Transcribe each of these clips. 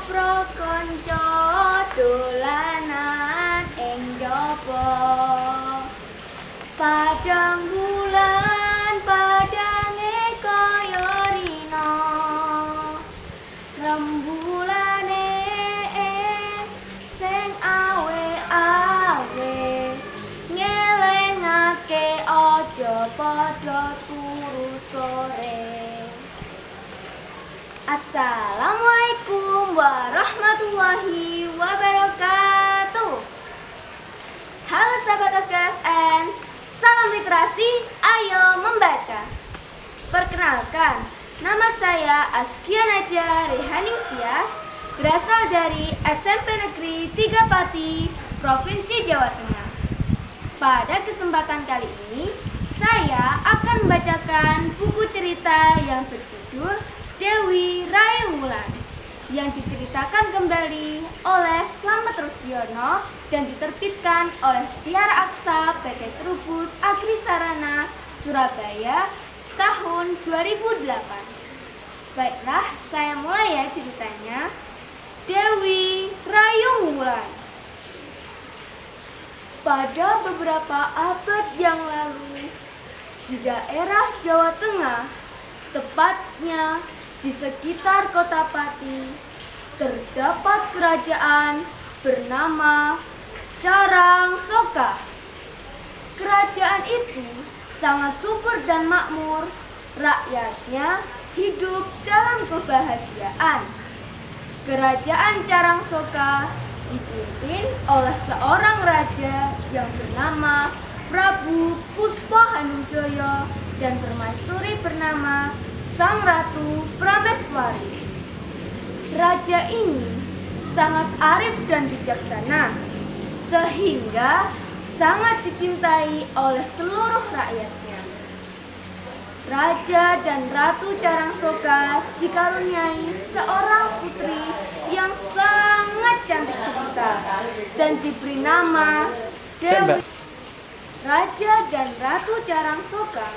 Prakonco dolanan ing jaba padang bulan padange kaya rina rembulane sing awe-awe ngelingake aja padha turu sore. Assalamualaikum warahmatullahi wabarakatuh. Halo sahabat OKSN, salam literasi, ayo membaca. Perkenalkan, nama saya Askia Naja Rehaning Tias, berasal dari SMP Negeri 3 Pati, Provinsi Jawa Tengah. Pada kesempatan kali ini, saya akan membacakan buku cerita yang berjudul Dewi Rayung Wulan yang diceritakan kembali oleh Slamet Rusdiono dan diterbitkan oleh Tiara Aksa PT Trubus Agri Sarana Surabaya tahun 2008. Baiklah, saya mulai ya ceritanya. Dewi Rayung Wulan. Pada beberapa abad yang lalu, di daerah Jawa Tengah, tepatnya di sekitar kota Pati, terdapat kerajaan bernama Carangsoka. Kerajaan itu sangat subur dan makmur, rakyatnya hidup dalam kebahagiaan. Kerajaan Carangsoka dipimpin oleh seorang raja yang bernama Prabu Puspahanungjoyo dan permaisuri bernama Sang Ratu Prameswari. Raja ini sangat arif dan bijaksana, sehingga sangat dicintai oleh seluruh rakyatnya. Raja dan Ratu Carangsoka dikaruniai seorang putri yang sangat cantik jelita dan diberi nama Dewi. Raja dan Ratu Carangsoka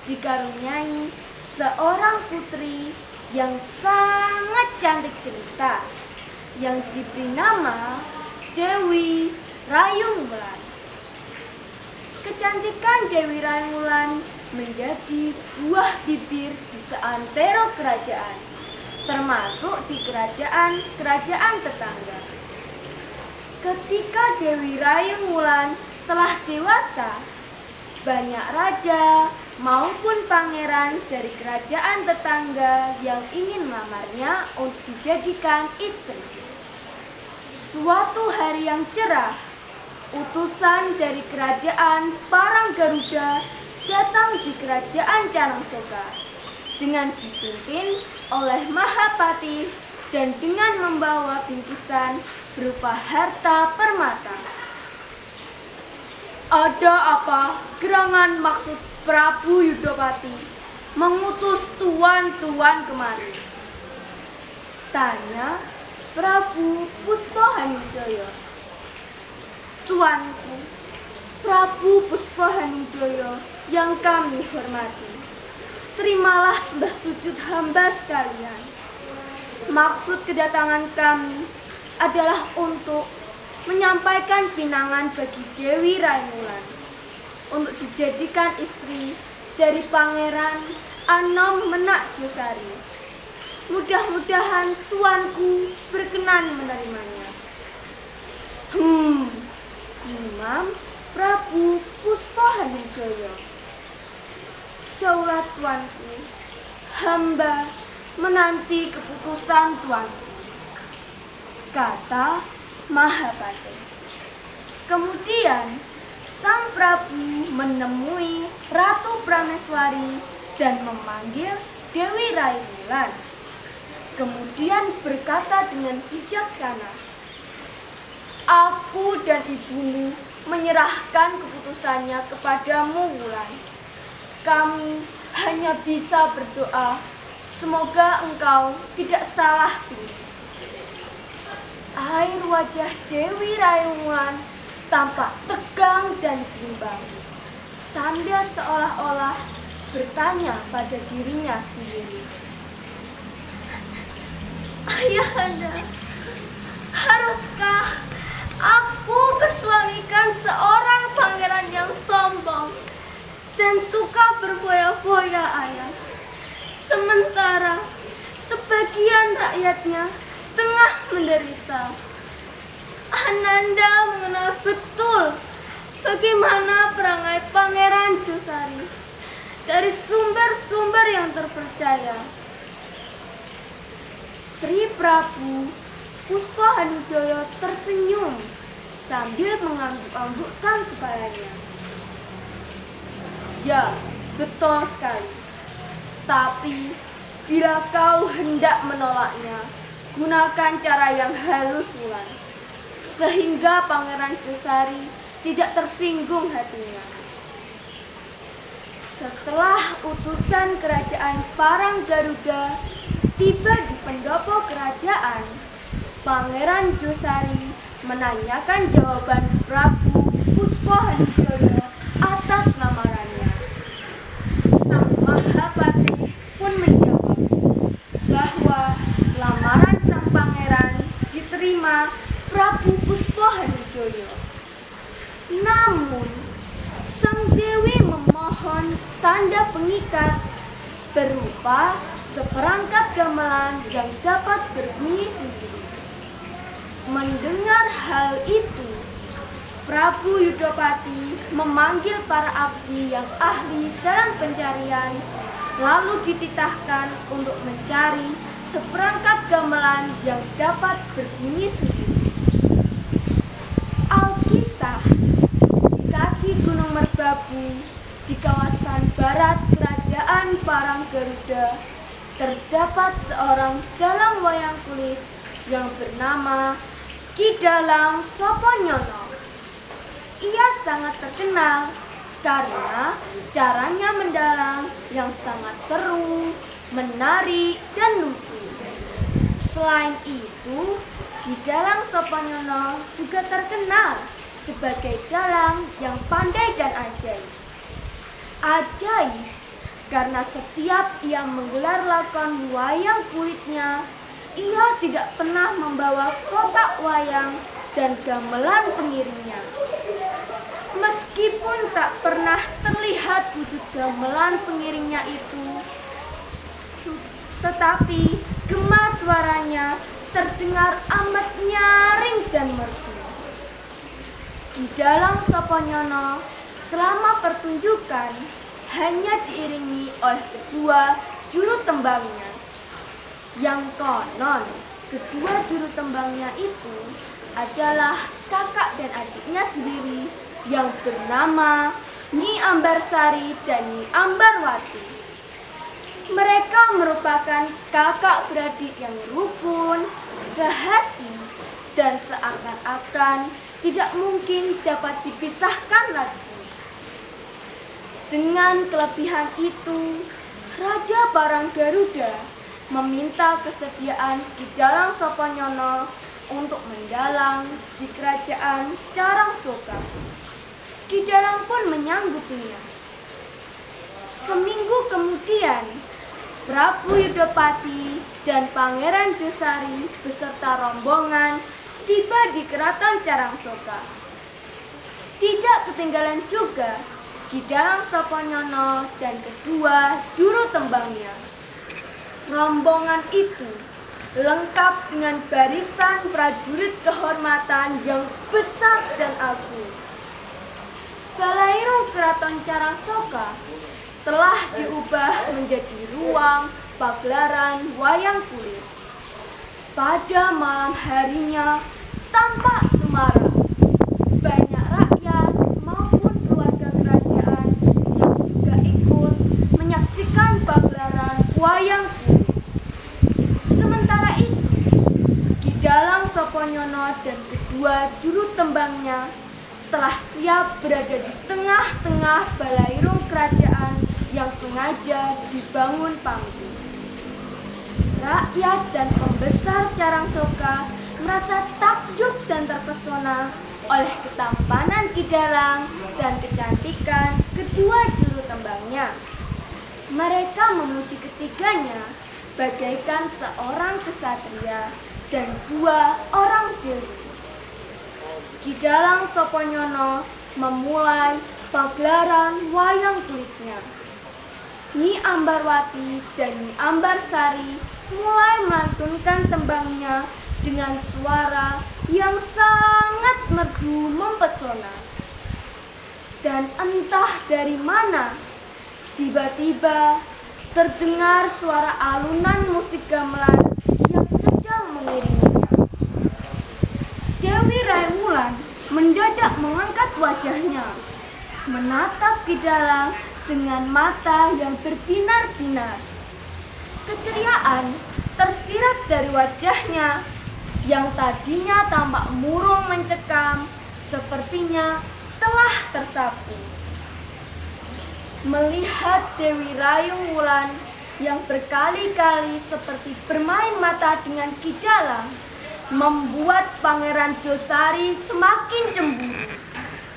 dikaruniai seorang putri yang sangat cantik jelita yang diberi nama Dewi Rayung Wulan. Kecantikan Dewi Rayung Wulan menjadi buah bibir di seantero kerajaan, termasuk di kerajaan tetangga. Ketika Dewi Rayung Wulan telah dewasa, banyak raja maupun pangeran dari kerajaan tetangga yang ingin melamarnya untuk dijadikan istri. Suatu hari yang cerah, utusan dari kerajaan Parang Garuda datang di kerajaan Carangsoka dengan dipimpin oleh Mahapati dan dengan membawa bingkisan berupa harta permata. Ada apa gerangan maksud Prabu Yudapati mengutus tuan-tuan kemari? Tanya Prabu Puspahanungjoyo. Tuanku, Prabu Puspahanungjoyo yang kami hormati, terimalah sembah sujud hamba sekalian. Maksud kedatangan kami adalah untuk menyampaikan pinangan bagi Dewi Rayung Wulan untuk dijadikan istri dari Pangeran Anom Menakjosari. Mudah-mudahan tuanku berkenan menerimanya. Imam Prabu Puspahanungjoyo. Daulat tuanku, hamba menanti keputusan tuanku, kata Mahapati. Kemudian Sang Prabu menemui Ratu Prameswari dan memanggil Dewi Rayung Wulan. Kemudian berkata dengan bijaksana, "Aku dan ibumu menyerahkan keputusannya kepadamu, Wulan. Kami hanya bisa berdoa, semoga engkau tidak salah pilih." Air wajah Dewi Rayung Wulan tampak tegang dan bimbang, sambil seolah-olah bertanya pada dirinya sendiri, "Ayahanda, Haruskah aku bersuamikan seorang pangeran yang sombong dan suka berfoya-foya, ayah? Sementara sebagian rakyatnya tengah menderita. Ananda mengenal betul bagaimana perangai Pangeran Josari dari sumber-sumber yang terpercaya. Sri Prabu Puspahanujoyo tersenyum sambil mengangguk-anggukkan kepalanya. Ya, betul sekali. Tapi bila kau hendak menolaknya, gunakan cara yang halus, Wulan, sehingga Pangeran Josari tidak tersinggung hatinya. Setelah utusan kerajaan Parang Garuda tiba di pendopo kerajaan, Pangeran Josari menanyakan jawaban Prabu Puspahanujoyo atas lamarannya. Sang Mahapatih pun menjawab bahwa lamaran sang pangeran diterima Prabu Puspahanujoyo. Namun, sang dewi memohon tanda pengikat berupa seperangkat gamelan yang dapat berbunyi sendiri. Mendengar hal itu, Prabu Yudapati memanggil para abdi yang ahli dalam pencarian, lalu dititahkan untuk mencari seperangkat gamelan yang dapat berbunyi sendiri. Alkisah, di kaki Gunung Merbabu, di kawasan barat kerajaan Parang Garuda, terdapat seorang dalang wayang kulit yang bernama Ki Dalang Soponyono. Ia sangat terkenal karena caranya mendalang yang sangat seru, menarik, dan lucu. Selain itu, Ki Dalang Soponyono juga terkenal sebagai dalang yang pandai dan ajaib. Ajaib karena setiap ia menggelar lakon wayang kulitnya, ia tidak pernah membawa kotak wayang dan gamelan pengiringnya. Meskipun tak pernah terlihat wujud gamelan pengiringnya itu, tetapi gema suaranya terdengar amat nyaring dan merdu. Ki Dalang Soponyono selama pertunjukan hanya diiringi oleh kedua juru tembangnya. Yang konon kedua juru tembangnya itu adalah kakak dan adiknya sendiri yang bernama Nyi Ambarsari dan Nyi Ambarwati. Mereka merupakan kakak beradik yang rukun, sehati, dan seakan-akan tidak mungkin dapat dipisahkan lagi. Dengan kelebihan itu, Raja Parang Garuda meminta kesediaan Ki Dalang Soponyono untuk mendalang di kerajaan Carangsoka. Ki Dalang pun menyanggupinya. Seminggu kemudian, Prabu Yudapati dan Pangeran Josari beserta rombongan tiba di keraton Carangsoka. Tidak ketinggalan juga Ki Dalang Soponyono dan kedua juru tembangnya. Rombongan itu lengkap dengan barisan prajurit kehormatan yang besar dan agung. Balairung Keraton Carangsoka telah diubah menjadi ruang pagelaran wayang kulit. Pada malam harinya tampak semarak. Banyak rakyat maupun keluarga kerajaan yang juga ikut menyaksikan pagelaran wayang kulit. Sementara itu, Ki Dalang Soponyono dan kedua juru tembangnya telah siap berada di tengah-tengah balairung kerajaan yang sengaja dibangun panggung. Rakyat dan pembesar Carangsoka merasa takjub dan terpesona oleh ketampanan Ki Dalang dan kecantikan kedua juru tembangnya. Mereka memuji ketiganya bagaikan seorang kesatria dan 2 orang dewi. Ki Dalang Soponyono memulai pagelaran wayang kulitnya. Nyi Ambarwati dan Nyi Ambarsari mulai melantunkan tembangnya dengan suara yang sangat merdu mempesona. Dan entah dari mana, tiba-tiba terdengar suara alunan musik gamelan yang sedang mengiringinya. Dewi Raimulan mendadak mengangkat wajahnya, menatap Ki Dalang dengan mata yang berbinar-binar. Keceriaan tersirat dari wajahnya yang tadinya tampak murung mencekam, sepertinya telah tersapu. Melihat Dewi Rayung Wulan yang berkali-kali seperti bermain mata dengan Ki Dalang, membuat Pangeran Josari semakin cemburu.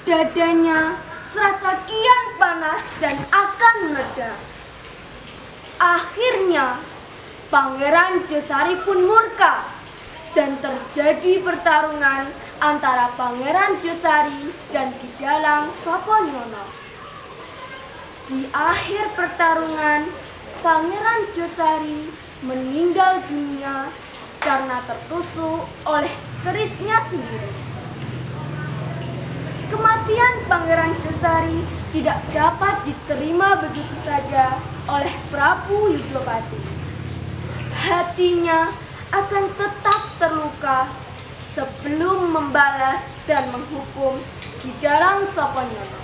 Dadanya serasa kian panas dan akan meledak. Akhirnya Pangeran Josari pun murka dan terjadi pertarungan antara Pangeran Josari dan Ki Dalang Soponyono. Di akhir pertarungan, Pangeran Josari meninggal dunia karena tertusuk oleh kerisnya sendiri. Kematian Pangeran Josari tidak dapat diterima begitu saja oleh Prabu Yudopati. Hatinya akan tetap terluka sebelum membalas dan menghukum Ki Dalang Soponyono.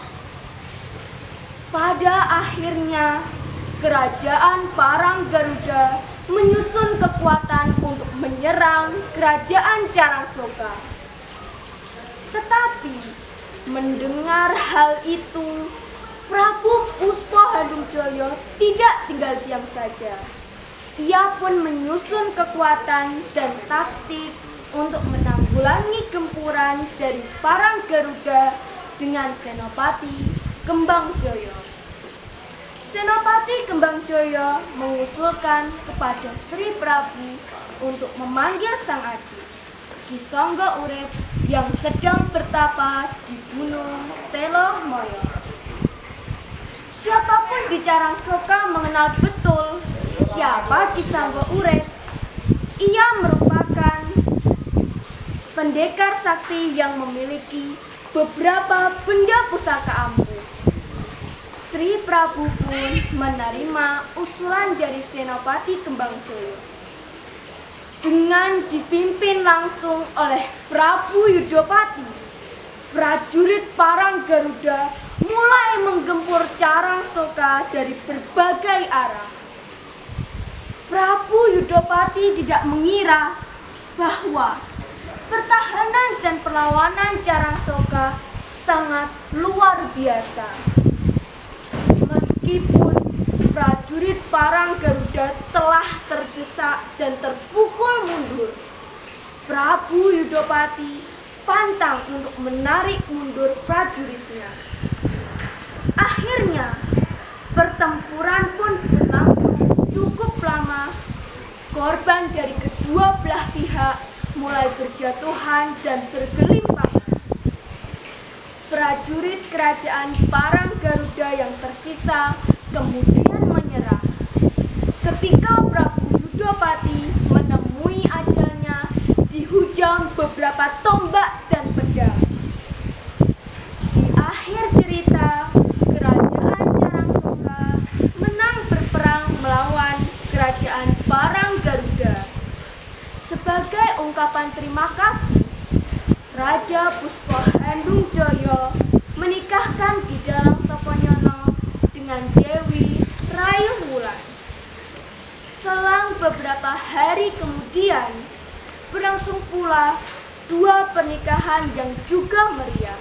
Pada akhirnya, kerajaan Parang Garuda menyusun kekuatan untuk menyerang kerajaan Carangsoka. Tetapi mendengar hal itu, Prabu Puspahandungjaya tidak tinggal diam saja. Ia pun menyusun kekuatan dan taktik untuk menanggulangi gempuran dari Parang Garuda dengan Senopati Kembangjaya. Senopati Kembangjaya mengusulkan kepada Sri Prabu untuk memanggil sang adik, Ki Sangga Urip, yang sedang bertapa di Gunung Telomoyo. Siapapun di Carangsoka mengenal betul siapa Ki Sangga Urip. Ia merupakan pendekar sakti yang memiliki beberapa benda pusaka ampuh. Sri Prabu pun menerima usulan dari Senopati Kembangjaya. Dengan dipimpin langsung oleh Prabu Yudopati, prajurit Parang Garuda mulai menggempur Carangsoka dari berbagai arah. Prabu Yudopati tidak mengira bahwa pertahanan dan perlawanan Carangsoka sangat luar biasa. Meskipun prajurit Parang Garuda telah terdesak dan terpukul mundur, Prabu Yudopati pantang untuk menarik mundur prajuritnya. Akhirnya, pertempuran pun berlangsung cukup lama. Korban dari kedua belah pihak mulai berjatuhan dan bergelimpangan. Prajurit kerajaan Parang Garuda yang tersisa kemudian menyerah. Ketika Prabu Yudopati menemui ajalnya, dihujam beberapa tombak dan pedang. Di akhir cerita, kerajaan Carangsoka menang berperang melawan kerajaan Parang Garuda. Sebagai ungkapan terima kasih, Raja Puspahandungjaya menikahkan Ki Dalang Soponyono dengan Dewi Rayung Wulan. Selang beberapa hari kemudian, berlangsung pula 2 pernikahan yang juga meriah,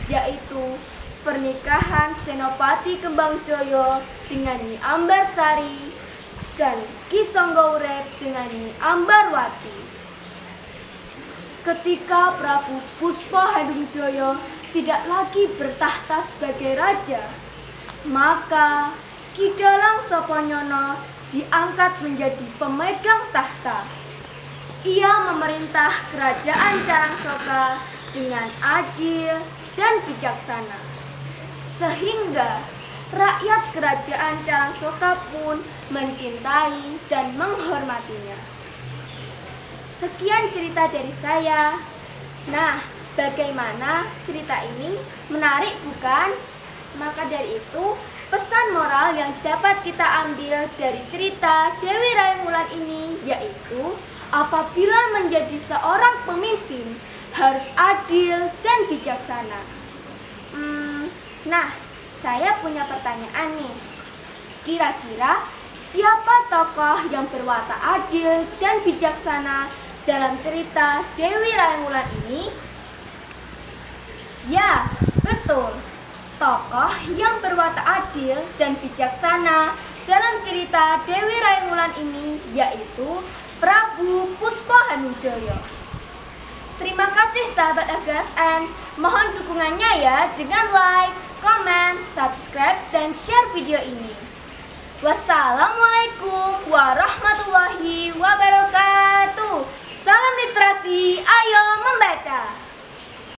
yaitu pernikahan Senopati Kembangjaya dengan Nyi Ambarsari dan Ki Sangga Urip dengan Nyi Ambarwati. Ketika Prabu Puspahandungjaya tidak lagi bertahta sebagai raja, maka Ki Dalang Soponyono diangkat menjadi pemegang tahta. Ia memerintah kerajaan Carangsoka dengan adil dan bijaksana, sehingga rakyat kerajaan Carangsoka pun mencintai dan menghormatinya. Sekian cerita dari saya. Nah, bagaimana cerita ini? Menarik bukan? Maka dari itu, pesan moral yang dapat kita ambil dari cerita Dewi Rayeng Wulan ini yaitu apabila menjadi seorang pemimpin harus adil dan bijaksana. Nah, saya punya pertanyaan nih. Kira-kira siapa tokoh yang berwatak adil dan bijaksana dalam cerita Dewi Rayeng Wulan ini? Ya, betul. Tokoh yang berwatak adil dan bijaksana dalam cerita Dewi Rayeng Wulan ini yaitu Prabu Puspahanujaya. Terima kasih sahabat FGSN. Mohon dukungannya ya dengan like, comment, subscribe, dan share video ini. Wassalamualaikum warahmatullahi wabarakatuh.